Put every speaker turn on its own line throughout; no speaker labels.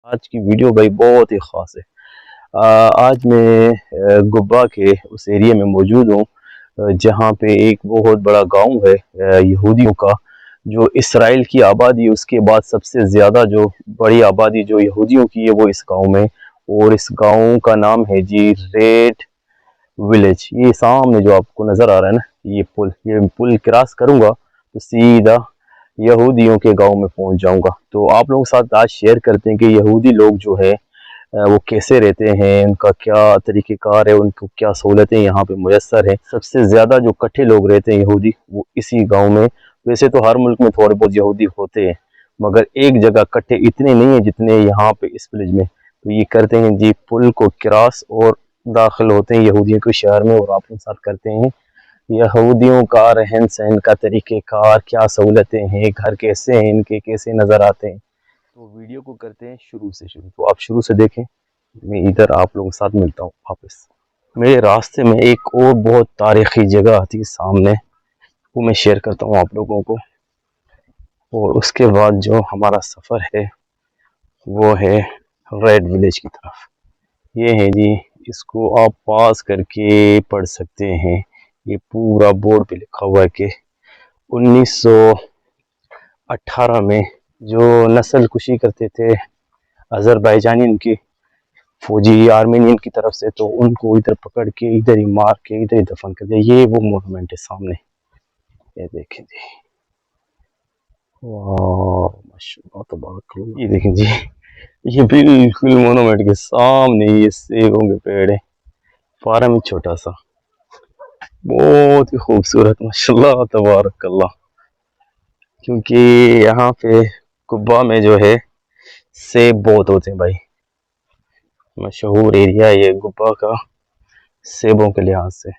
आज की वीडियो भाई बहुत ही ख़ास है। आज मैं गुब्बा के उस एरिया में मौजूद हूँ जहाँ पे एक बहुत बड़ा गांव है यहूदियों का। जो इसराइल की आबादी उसके बाद सबसे ज़्यादा जो बड़ी आबादी जो यहूदियों की है वो इस गांव में। और इस गांव का नाम है जी रेड विलेज। ये सामने जो आपको नज़र आ रहा है ना, ये पुल क्रॉस करूँगा तो सीधा यहूदियों के गांव में पहुंच जाऊंगा। तो आप लोगों के साथ आज शेयर करते हैं कि यहूदी लोग जो है वो कैसे रहते हैं, उनका क्या तरीक़ेकार है, उनको क्या सहूलतें यहाँ पे मुयस्सर है। सबसे ज़्यादा जो इकट्ठे लोग रहते हैं यहूदी वो इसी गांव में। वैसे तो हर मुल्क में थोड़े बहुत यहूदी होते हैं मगर एक जगह इकट्ठे इतने नहीं है जितने यहाँ पे इस विलेज में। तो ये करते हैं जी पुल को क्रॉस और दाखिल होते हैं यहूदियों के शहर में। और आप लोग साथ करते हैं यहूदियों का रहन सहन का तरीक़ेकार, क्या सहूलतें हैं, घर कैसे हैं इनके, कैसे नज़र आते हैं। तो वीडियो को करते हैं शुरू से शुरू। तो आप शुरू से देखें, मैं इधर आप लोगों के साथ मिलता हूँ वापस। मेरे रास्ते में एक और बहुत तारीख़ी जगह आती है सामने, वो मैं शेयर करता हूँ आप लोगों को। और उसके बाद जो हमारा सफ़र है वो है रेड विलेज की तरफ। ये है जी, इसको आप पास करके पढ़ सकते हैं। ये पूरा बोर्ड पे लिखा हुआ है कि 1918 में जो नस्ल कुशी करते थे अज़रबैजानी की फौजी आर्मेनियन की तरफ से, तो उनको इधर पकड़ के इधर ही मार के इधर ही दफन कर दिया। ये वो मोनूमेंट है सामने, ये देखें जी। वाह माशाल्लाह तबारक। ये देखें जी, ये बिल्कुल मोनूमेंट के सामने ये सेबों के पेड़ है। फार्म ही छोटा सा, बहुत ही खूबसूरत माशाल्लाह तबारक अल्लाह। क्योंकि यहाँ पे कुब्बा में जो है सेब बहुत होते हैं भाई। मशहूर एरिया है ये गुब्बा का सेबों के लिहाज से।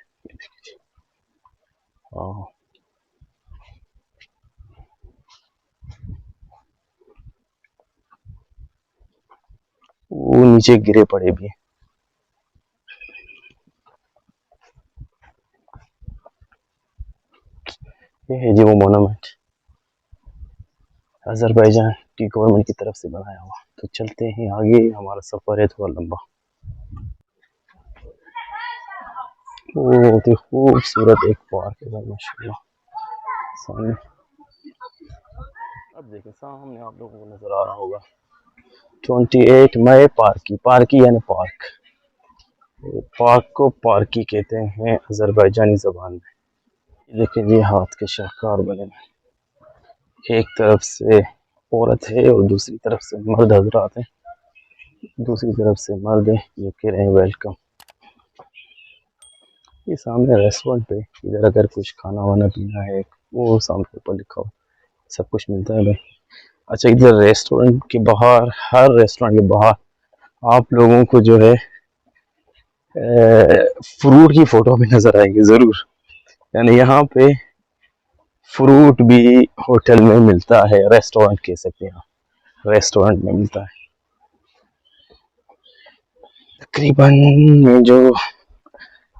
वो नीचे गिरे पड़े भी। ये है जी वो मोनूमेंट, अजरबैजान की गवर्नमेंट की तरफ से बनाया हुआ। तो चलते हैं आगे, हमारा सफर है थोड़ा लंबा। बहुत ही खूबसूरत एक पार्क है भाई माशाल्लाह सामने। अब देखें सामने आप लोगों को नजर आ रहा होगा 28 मई पार्की। पार्की यानी पार्क, पार्क को पार्की कहते हैं अजरबैजानी जबान में। देखें जी हाथ के शाहकार बने, एक तरफ से औरत है और दूसरी तरफ से मर्द हजरात हैं। दूसरी तरफ से मर्द है, ये कह रहे हैं वेलकम। ये सामने रेस्टोरेंट पे, इधर अगर कुछ खाना वाना पीना है वो सामने ऊपर लिखा हो, सब कुछ मिलता है भाई। अच्छा, इधर रेस्टोरेंट के बाहर, हर रेस्टोरेंट के बाहर आप लोगों को जो है फ्रूट की फोटो भी नजर आएगी जरूर। यानी यहाँ पे फ्रूट भी होटल में मिलता है, रेस्टोरेंट कह सकते हैं, रेस्टोरेंट में मिलता है। तकरीबन जो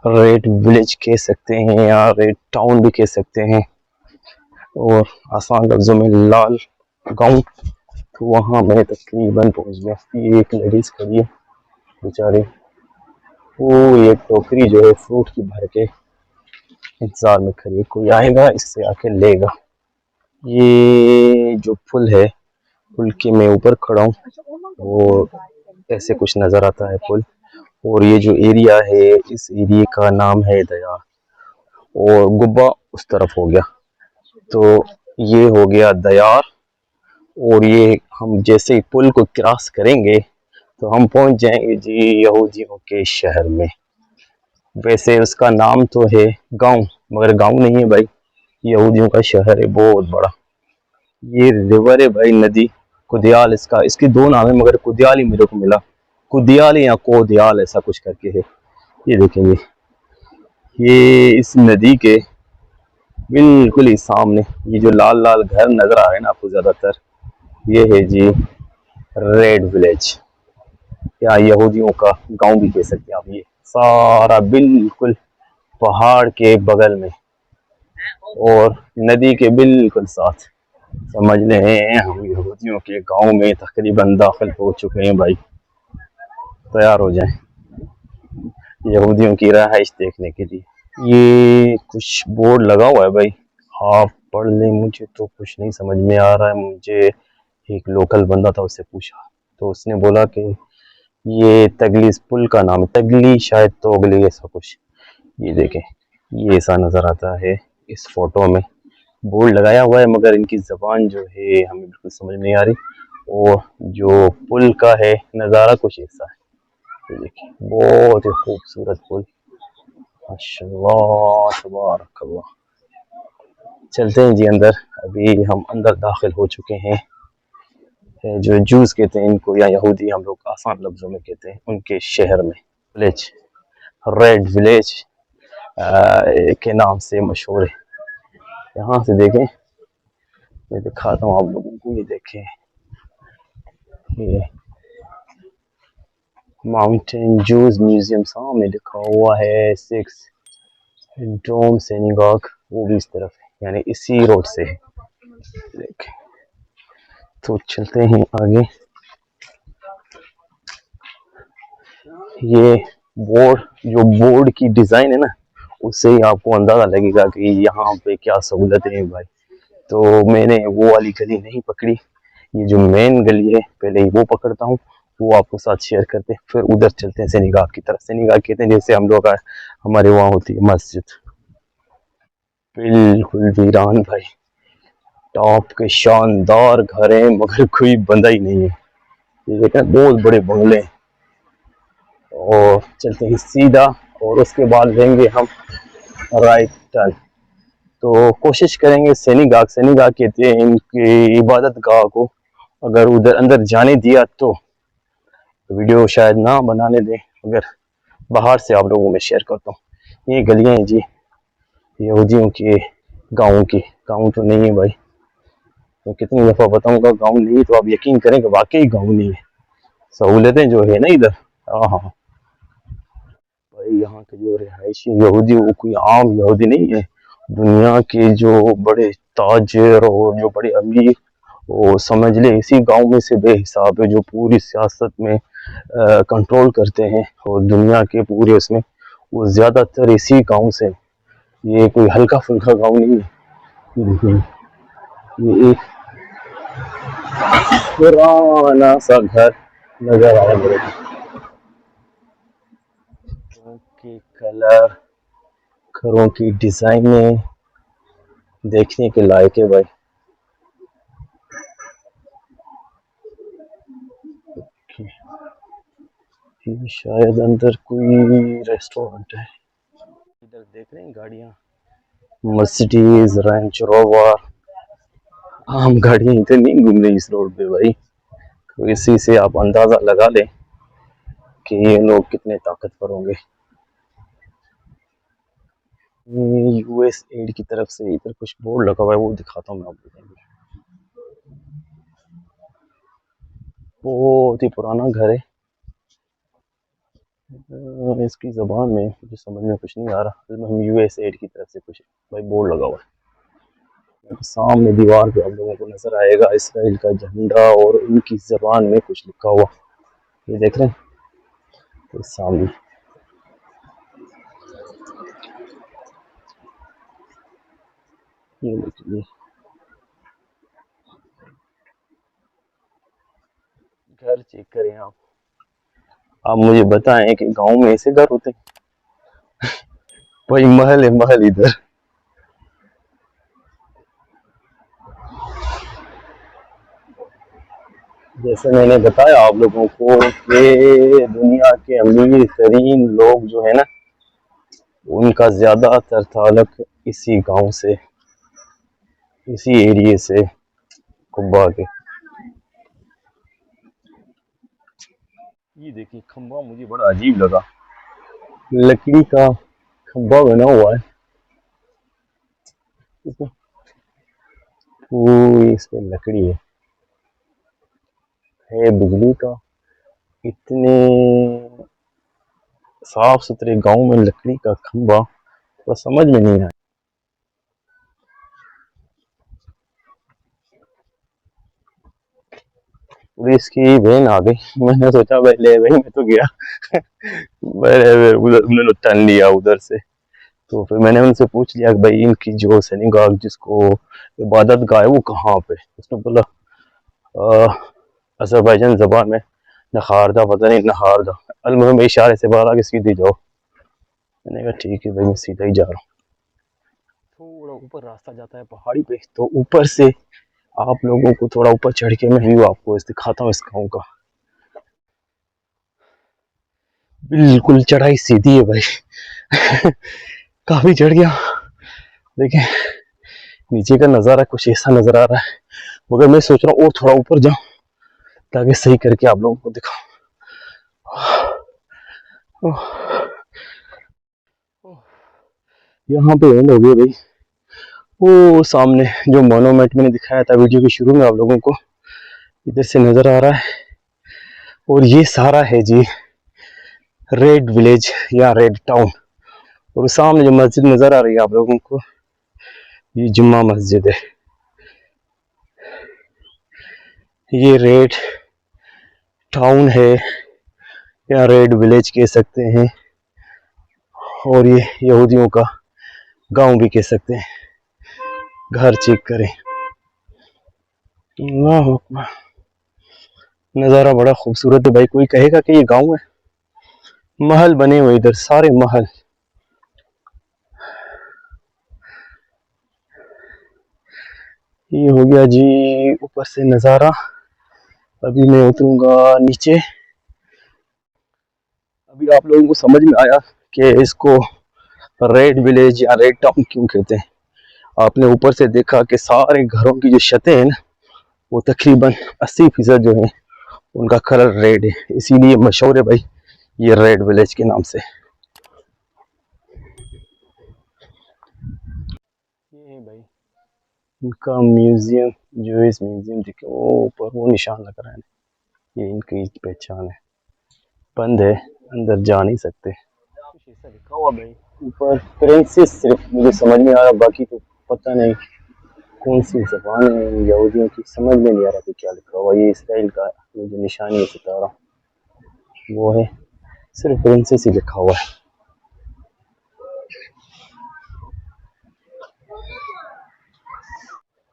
रेड विलेज कह सकते हैं या रेड टाउन भी कह सकते हैं, और आसान लफ्जों में लाल गांव। तो वहाँ मैं तकरीबन पहुँच गया। ये एक लेडीज खड़ी है बेचारी, वो ये टोकरी जो है फ्रूट की भर के इंतजार में खड़ी है, कोई आएगा इससे आके लेगा। ये जो पुल है, पुल के मैं ऊपर खड़ा हूँ, वो ऐसे कुछ नज़र आता है पुल। और ये जो एरिया है, इस एरिया का नाम है दया। और गुब्बा उस तरफ हो गया, तो ये हो गया दयार। और ये हम जैसे ही पुल को क्रॉस करेंगे तो हम पहुंच जाएंगे जी यहूदियों के शहर में। वैसे उसका नाम तो है गांव, मगर गांव नहीं है भाई, यहूदियों का शहर है बहुत बड़ा। ये रिवर है भाई, नदी कुदियाल इसका, इसके दो नाम है मगर कुदियाल ही मेरे को मिला। कुदियाल या कोदियाल ऐसा कुछ करके है। ये देखेंगे, ये इस नदी के बिल्कुल ही सामने ये जो लाल लाल घर नजर आ रहे हैं ना आपको ज्यादातर, ये है जी रेड विलेज या यहूदियों का गांव भी कह सकते हैं आप। ये सारा बिल्कुल पहाड़ के बगल में और नदी के बिल्कुल साथ। समझ लें हम यहूदियों के गांव में तकरीबन दाखिल हो चुके हैं भाई। तैयार हो जाएं यहूदियों की रहाइश देखने के लिए। ये कुछ बोर्ड लगा हुआ है भाई, आप पढ़ लें, मुझे तो कुछ नहीं समझ में आ रहा है। मुझे एक लोकल बंदा था, उससे पूछा तो उसने बोला कि ये तगली पुल का नाम है, तगली शायद तोगली ऐसा कुछ। ये देखें, ये ऐसा नज़र आता है इस फोटो में। बोर्ड लगाया हुआ है मगर इनकी ज़बान जो है हमें बिल्कुल समझ नहीं आ रही। और जो पुल का है नज़ारा कुछ ऐसा है। ये देखिए, बहुत ही खूबसूरत पुल, माशाल्लाह तबारकल्लाह। चलते हैं जी अंदर। अभी हम अंदर दाखिल हो चुके हैं। जो जूस कहते हैं इनको, या यहूदी हम लोग आसान लफ्ज़ों में कहते हैं, उनके शहर में विलेज, रेड विलेज के नाम से मशहूर है। यहाँ से देखें, मैं दिखाता हूँ आप लोगों को। ये देखें, ये माउंटेन जूस म्यूजियम सामने लिखा हुआ है। 6 डोम सेनिगॉग, वो भी इस तरफ है, यानी इसी रोड से है। देखें, तो चलते हैं आगे। ये बोर्ड, जो बोर्ड की डिज़ाइन है ना, उससे ही आपको अंदाज़ा लगेगा कि यहाँ पे क्या सहूलतें हैं भाई। तो मैंने वो वाली गली नहीं पकड़ी, ये जो मेन गली है पहले ही वो पकड़ता हूँ, वो आपको साथ शेयर करते हैं, फिर उधर चलते हैं सेनिगाह की तरफ। सेनिगाह कहते हैं जैसे हम लोग हमारे वहाँ होती है मस्जिद। बिल्कुल वीरान भाई, टॉप के शानदार घर हैं मगर कोई बंदा ही नहीं है। ये देखें, बहुत बड़े बंगले हैं। और चलते हैं सीधा, और उसके बाद लेंगे हम राइट टर्न। तो कोशिश करेंगे सेनीगाग, सेनीगाग कहते हैं इनकी इबादत गाह को, अगर उधर अंदर जाने दिया तो वीडियो शायद ना बनाने दें, अगर बाहर से आप लोगों में शेयर करता हूँ। ये गलियां हैं जी यहूदियों के गाँव की। गाँव तो नहीं है भाई, तो कितनी दफ़ा बताऊंगा गाँव नहीं, तो आप यकीन करें कि वाकई गाँव नहीं है। सहूलतें जो है ना इधर, हाँ हाँ भाई, यहाँ के जो रिहायशी यहूदी वो कोई आम यहूदी नहीं है। दुनिया के जो बड़े ताजिर और जो बड़े अमीर, वो समझ ले इसी गांव में से बेहिसाब है, जो पूरी सियासत में कंट्रोल करते हैं और दुनिया के पूरे उसमें, वो ज़्यादातर इसी गांव से। ये कोई हल्का फुल्का गांव नहीं है। ये देखिए, ये एक पुराना सा घर नजर आया मेरे को, के कलर, घरों की डिजाइनें देखने के लायक है भाई। ये शायद अंदर कोई रेस्टोरेंट है। इधर देख रहे हैं गाड़ियाँ, मर्सिडीज, रेंज रोवर, आम गाड़ियाँ इधर नहीं घूम रही इस रोड पे भाई। तो इसी से आप अंदाजा लगा लें कि ये लोग कितने ताकतवर होंगे। यूएस एड की तरफ से इधर कुछ बोर्ड लगा हुआ है, वो दिखाता हूँ मैं आपको। बहुत ही पुराना घर है। इसकी ज़बान में मुझे समझ में कुछ नहीं आ रहा। हम यूएस एड की तरफ से कुछ भाई बोर्ड लगा हुआ है। सामने दीवार पे आप लोगों को नजर आएगा इसराइल का झंडा, और उनकी ज़बान में कुछ लिखा हुआ। ये देख रहे हैं, तो सामने ये देखिए, घर चेक करें आप। मुझे बताएं कि गांव में ऐसे घर होते हैं भाई? महल है, महल इधर। जैसे मैंने बताया आप लोगों को कि दुनिया के अमीर तरीन लोग जो है ना, उनका ज्यादातर ताल्लुक इसी गांव से, इसी एरिए से, कुब्बा के। ये देखिए खंबा, मुझे बड़ा अजीब लगा, लकड़ी का खंबा बना हुआ है। पूरी इस पे लकड़ी है बिजली का। इतने साफ सुथरे गांव में लकड़ी का खंबा, तो समझ में नहीं आया। पुलिस की वैन आ गई। मैंने सोचा भाई ले भाई मैं तो गया। मैंने उधर उन्होंने टर्न लिया उधर से। तो फिर मैंने उनसे पूछ लिया कि भाई इनकी जो सिनेगॉग जिसको इबादत गाह है वो कहाँ पे। उसने बोला अज़रबैजान ज़बान में नखारदा, पता नहीं नखारदा। अलमुहिम इशारे से बाहर आगे सीधे जाओ। मैंने कहा ठीक है भाई मैं सीधा ही जा रहा हूँ। थोड़ा ऊपर रास्ता जाता है पहाड़ी पे, तो ऊपर से आप लोगों को थोड़ा ऊपर चढ़ के मैं व्यू आपको इस दिखाता हूँ इस गाँव का। बिल्कुल चढ़ाई सीधी है भाई। काफी चढ़ गया। देखिए नीचे का नज़ारा कुछ ऐसा नजर आ रहा है, मगर मैं सोच रहा हूँ और थोड़ा ऊपर जाऊं ताकि सही करके आप लोगों को दिखाऊं। यहाँ पे एंड हो गया भाई। वो सामने जो मोनूमेंट मैंने दिखाया था वीडियो के शुरू में आप लोगों को, इधर से नजर आ रहा है। और ये सारा है जी रेड विलेज या रेड टाउन। और सामने जो मस्जिद नजर आ रही है आप लोगों को, ये जुम्मा मस्जिद है। ये रेड टाउन है या रेड विलेज कह सकते हैं, और ये यहूदियों का गांव भी कह सकते हैं। घर चेक करें, नज़ारा बड़ा खूबसूरत है भाई। कोई कहेगा कि ये गांव है? महल बने हुए इधर, सारे महल। ये हो गया जी ऊपर से नज़ारा। अभी मैं उतरूंगा नीचे। अभी आप लोगों को समझ में आया कि इसको रेड विलेज या रेड टाउन क्यों कहते हैं। आपने ऊपर से देखा कि सारे घरों की जो छतें हैं ना, वो तकरीबन 80% जो है उनका कलर रेड है, इसीलिए मशहूर है भाई ये रेड विलेज के नाम से। ये है भाई इनका म्यूजियम, जो इस म्यूजियम देखे वो ऊपर वो निशान लग रहा है, ये इनकी पहचान है। बंद है, अंदर जा नहीं सकते। कुछ ऐसा लिखा हुआ भाई ऊपर फ्रेंसिस, सिर्फ मुझे समझ में आ रहा, बाकी तो पता नहीं कौन सी जबान है यहूदियों की, समझ में नहीं आ रहा कि क्या लिखा हुआ। ये इसराइल का ये जो निशानी है सितारा वो है, सिर्फ फ्रेंसिस ही लिखा हुआ है।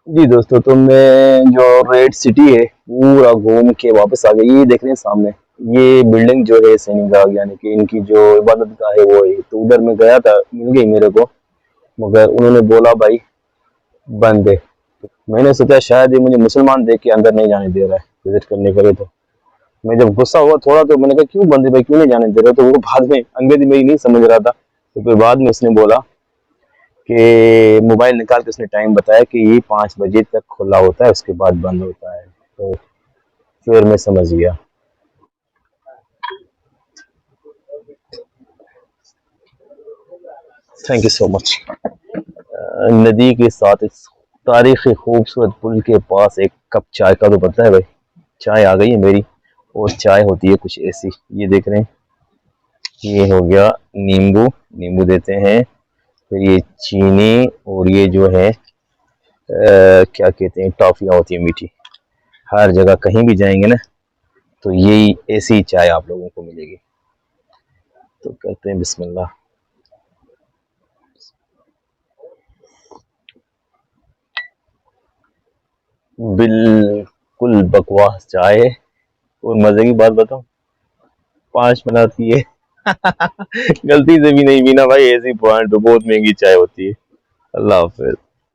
जी दोस्तों, तो मैं जो रेड सिटी है पूरा घूम के वापस आ गया। ये देख रहे हैं सामने ये बिल्डिंग जो है सिनेगॉग यानी कि इनकी जो इबादत गाह है वो है। तो उधर मैं गया था, मिल गई मेरे को, मगर उन्होंने बोला भाई बंद है। तो मैंने सोचा शायद ये मुझे मुसलमान देख के अंदर नहीं जाने दे रहा है विजिट करने के लिए। तो मैं जब गुस्सा हुआ थोड़ा, तो मैंने कहा क्यों बंद है भाई, क्यों नहीं जाने दे रहे? तो वो बाद में अंग्रेजी मेरी नहीं समझ रहा था, तो फिर बाद में उसने बोला कि मोबाइल निकाल के उसने टाइम बताया कि ये 5 बजे तक खुला होता है, उसके बाद बंद होता है। तो फिर मैं समझ गया। Thank you so much. नदी के साथ इस तारीखी खूबसूरत पुल के पास एक कप चाय का तो बनता है भाई। चाय आ गई है मेरी, और चाय होती है कुछ ऐसी, ये देख रहे हैं। ये हो गया नींबू, नींबू देते हैं। फिर ये चीनी, और ये जो है क्या कहते हैं, टॉफियाँ होती है मीठी। हर जगह कहीं भी जाएंगे ना तो यही ऐसी चाय आप लोगों को मिलेगी। तो करते हैं बिस्मिल्लाह। बिल्कुल बकवास चाय है, और मजे की बात बताऊं, 5 बनाती है। गलती से भी नहीं पीना भाई, ऐसी पॉइंट तो बहुत महंगी चाय होती है। अल्लाह हाफिज।